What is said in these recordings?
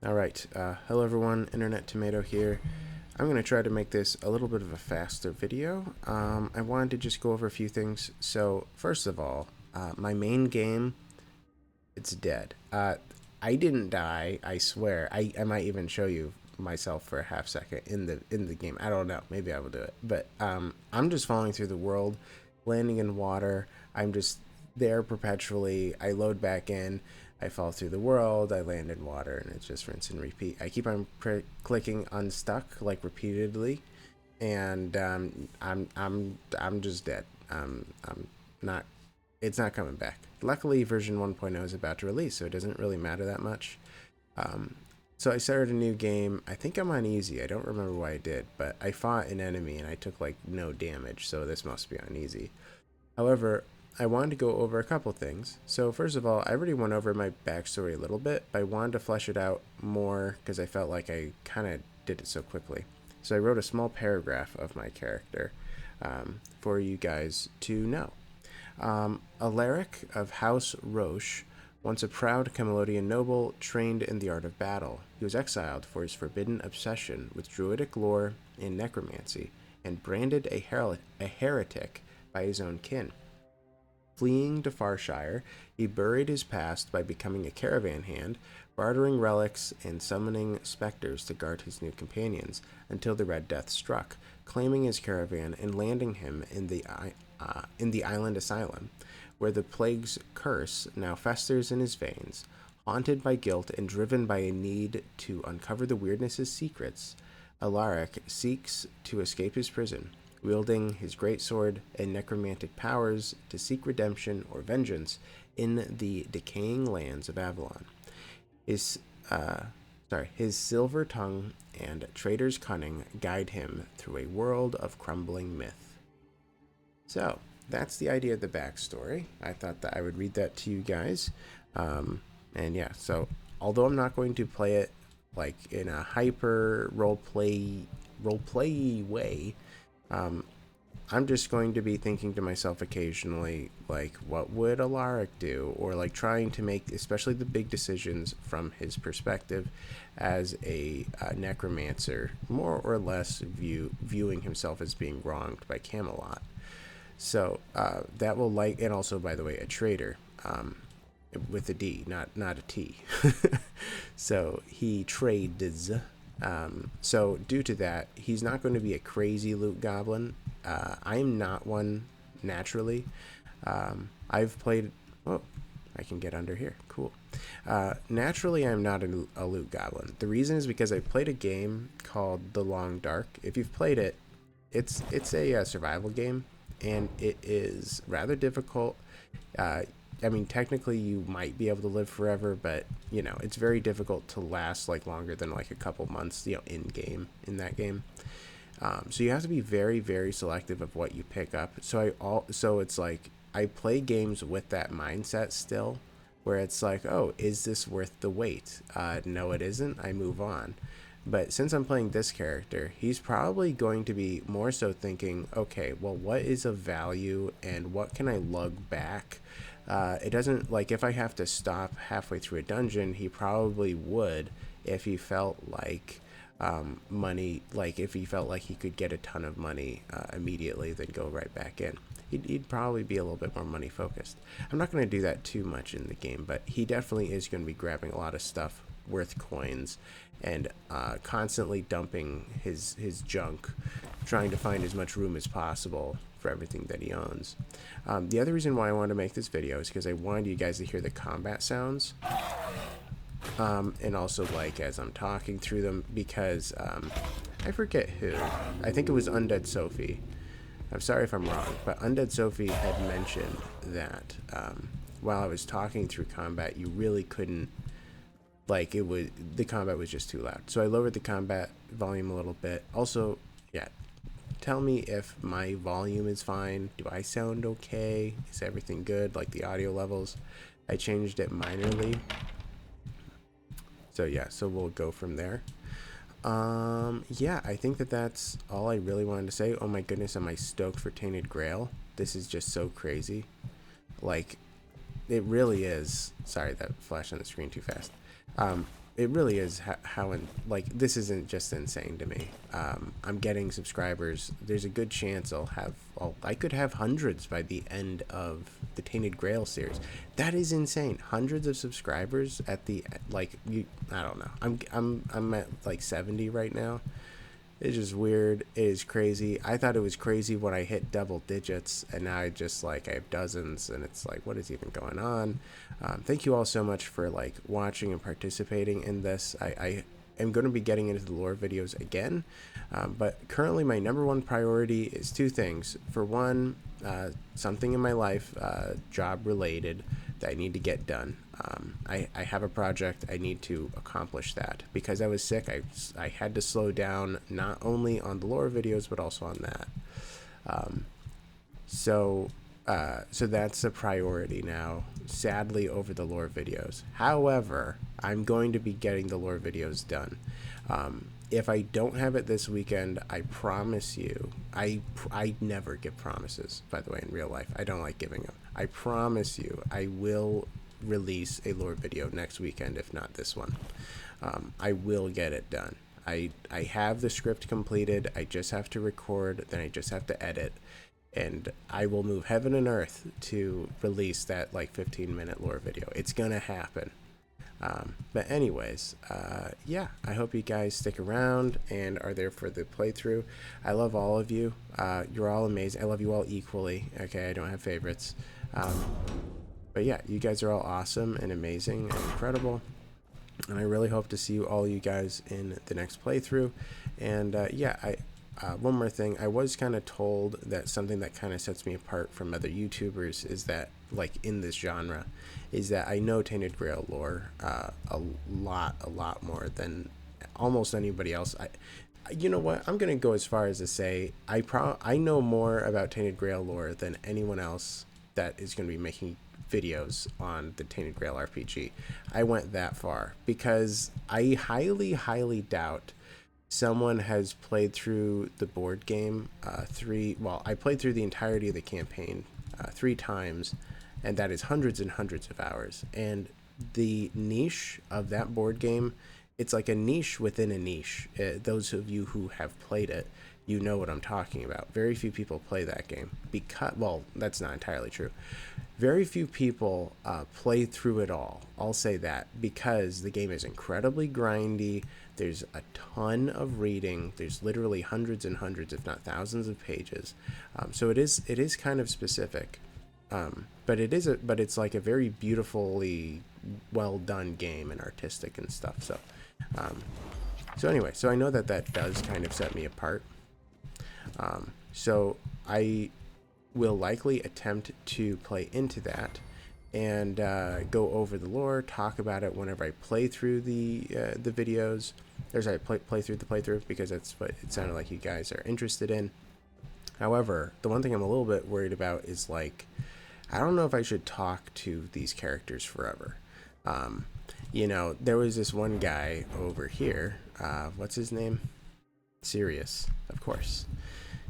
Alright, hello everyone, Internet Tomato here. I'm going to try to make this a little bit of a faster video. I wanted to just go over a few things. So, first of all, my main game, it's dead. I didn't die, I swear. I might even show you myself for a half second in the game. I don't know, maybe I will do it. But I'm just falling through the world, landing in water. I'm just there perpetually. I load back in. I fall through the world, I land in water, and it's just rinse and repeat. I keep on clicking unstuck like repeatedly, and I'm just dead. I'm not. It's not coming back. Luckily, version 1.0 is about to release, so it doesn't really matter that much. Um, so I started a new game. I think I'm on easy. I don't remember why I did, but I fought an enemy and I took like no damage, so this must be on easy. However, I wanted to go over a couple things. So first of all, I already went over my backstory a little bit, but I wanted to flesh it out more because I felt like I kind of did it so quickly. So I wrote a small paragraph of my character for you guys to know. Alaric of House Roche, once a proud Camelodian noble trained in the art of battle, he was exiled for his forbidden obsession with druidic lore and necromancy, and branded a heretic by his own kin. Fleeing to Farshire, he buried his past by becoming a caravan hand, bartering relics and summoning specters to guard his new companions until the Red Death struck, claiming his caravan and landing him in the island asylum, where the plague's curse now festers in his veins. Haunted by guilt and driven by a need to uncover the weirdness's secrets, Alaric seeks to escape his prison, wielding his greatsword and necromantic powers to seek redemption or vengeance in the decaying lands of Avalon. His his silver tongue and traitor's cunning guide him through a world of crumbling myth. So that's the idea of the backstory. I thought that I would read that to you guys, and yeah. So although I'm not going to play it like in a hyper roleplay way, um, I'm just going to be thinking to myself occasionally, like, what would Alaric do? Or, like, trying to make, especially the big decisions from his perspective as a necromancer, more or less viewing himself as being wronged by Camelot. So, that will, like, and also, by the way, a traitor. With a D, not a T. So he trades. So due to that, he's not going to be a crazy loot goblin. I'm not one naturally. I've played. Oh, I can get under here. Cool. Naturally, I'm not a loot goblin. The reason is because I played a game called The Long Dark. If you've played it, it's a survival game, and it is rather difficult. I mean, technically you might be able to live forever, but you know, it's very difficult to last like longer than like a couple months, you know, in game in that game. So you have to be very, very selective of what you pick up. So it's like I play games with that mindset still, where it's like, oh, is this worth the wait? No, it isn't. I move on. But since I'm playing this character, he's probably going to be more so thinking, okay, well, what is of value and what can I lug back? It doesn't, like, if I have to stop halfway through a dungeon, he probably would if he felt like money, like if he felt like he could get a ton of money immediately, then go right back in. He'd probably be a little bit more money focused. I'm not going to do that too much in the game, but he definitely is going to be grabbing a lot of stuff worth coins and constantly dumping his junk, trying to find as much room as possible for everything that he owns. The other reason why I wanted to make this video is because I wanted you guys to hear the combat sounds, and also like as I'm talking through them, because I forget who. I think it was Undead Sophie. I'm sorry if I'm wrong, but Undead Sophie had mentioned that while I was talking through combat, you really couldn't, like, the combat was just too loud. So I lowered the combat volume a little bit. Also, yeah, tell me if my volume is fine. Do I sound okay? Is everything good? Like the audio levels? I changed it minorly. So yeah, so we'll go from there. Yeah, I think that's all I really wanted to say. Oh my goodness, am I stoked for Tainted Grail? This is just so crazy. Like, it really is. Sorry, that flashed on the screen too fast. it really is how like, this isn't just insane to me. I'm getting subscribers. There's a good chance I could have hundreds by the end of the Tainted Grail series. That is insane. Hundreds of subscribers at the, like, I don't know. I'm at like 70 right now. It's just weird. It is crazy. I thought it was crazy when I hit double digits, and now I have dozens, and it's like, what is even going on? Thank you all so much for like watching and participating in this. I am going to be getting into the lore videos again, but currently my number one priority is two things. For one, something in my life, job related, that I need to get done. I have a project. I need to accomplish that. Because I was sick, I had to slow down, not only on the lore videos, but also on that. So that's a priority now, sadly, over the lore videos. However, I'm going to be getting the lore videos done. If I don't have it this weekend, I promise you, I never give promises, by the way, in real life. I don't like giving them. I promise you, I will release a lore video next weekend, if not this one. I will get it done. I have the script completed. I just have to record, then I just have to edit, and I will move heaven and earth to release that like 15-minute lore video. It's gonna happen. But anyways, yeah, I hope you guys stick around and are there for the playthrough. I love all of you. You're all amazing. I love you all equally. Okay, I don't have favorites. But yeah, you guys are all awesome and amazing and incredible. And I really hope to see you guys in the next playthrough. And yeah, one more thing. I was kind of told that something that kind of sets me apart from other YouTubers is that, like, in this genre, is that I know Tainted Grail lore a lot more than almost anybody else. You know what? I'm gonna go as far as to say I know more about Tainted Grail lore than anyone else that is gonna be making videos on the Tainted Grail RPG. I went that far because I highly doubt someone has played through the board game I played through the entirety of the campaign 3 times, and that is hundreds and hundreds of hours. And the niche of that board game, it's like a niche within a niche. Those of you who have played it, you know what I'm talking about. Very few people play that game because, well, that's not entirely true. Very few people play through it all. I'll say that because the game is incredibly grindy. There's a ton of reading. There's literally hundreds and hundreds, if not thousands, of pages. So it is kind of specific, but it's like a very beautifully well done game and artistic and stuff. So anyway, so I know that does kind of set me apart. So I will likely attempt to play into that and go over the lore, talk about it whenever I play through the videos. There's I play through the playthrough, because that's what it sounded like you guys are interested in. However, the one thing I'm a little bit worried about is, like, I don't know if I should talk to these characters forever. You know, there was this one guy over here. What's his name? Sirius, of course.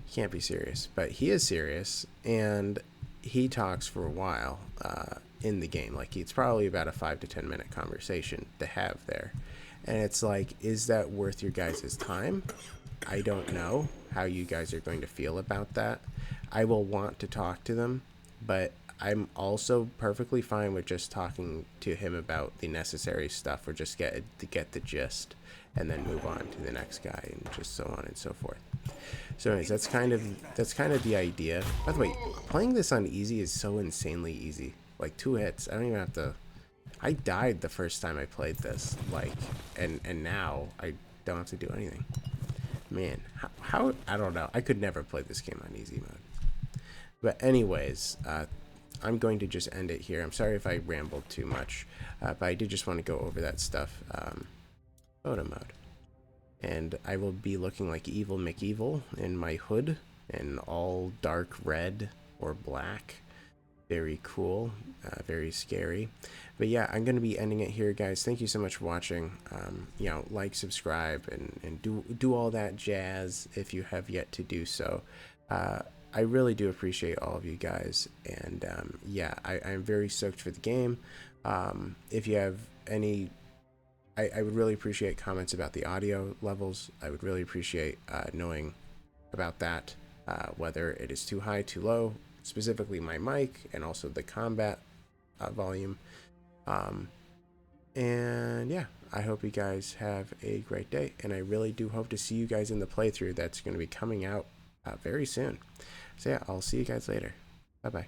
He can't be serious, but he is serious, and he talks for a while in the game. Like, it's probably about a 5 to 10 minute conversation to have there. And it's like, is that worth your guys' time? I don't know how you guys are going to feel about that. I will want to talk to them, but I'm also perfectly fine with just talking to him about the necessary stuff, or just get the gist, and then move on to the next guy, and just so on and so forth. So anyways, that's kind of the idea. By the way, playing this on easy is so insanely easy. Like, 2 hits. I don't even have to. I died the first time I played this, like, and now I don't have to do anything. Man, how I don't know. I could never play this game on easy mode. But anyways, I'm going to just end it here. I'm sorry if I rambled too much, but I did just want to go over that stuff. Photo mode. And I will be looking like Evil McEvil in my hood, in all dark red or black. Very cool, very scary. But yeah, I'm going to be ending it here, guys. Thank you so much for watching. You know, like, subscribe, and do all that jazz if you have yet to do so. I really do appreciate all of you guys, and yeah, I'm very stoked for the game. If you have any I would really appreciate comments about the audio levels. I would really appreciate knowing about that, whether it is too high, too low, specifically my mic, and also the combat volume. And yeah, I hope you guys have a great day, and I really do hope to see you guys in the playthrough that's going to be coming out very soon. So yeah, I'll see you guys later. Bye bye.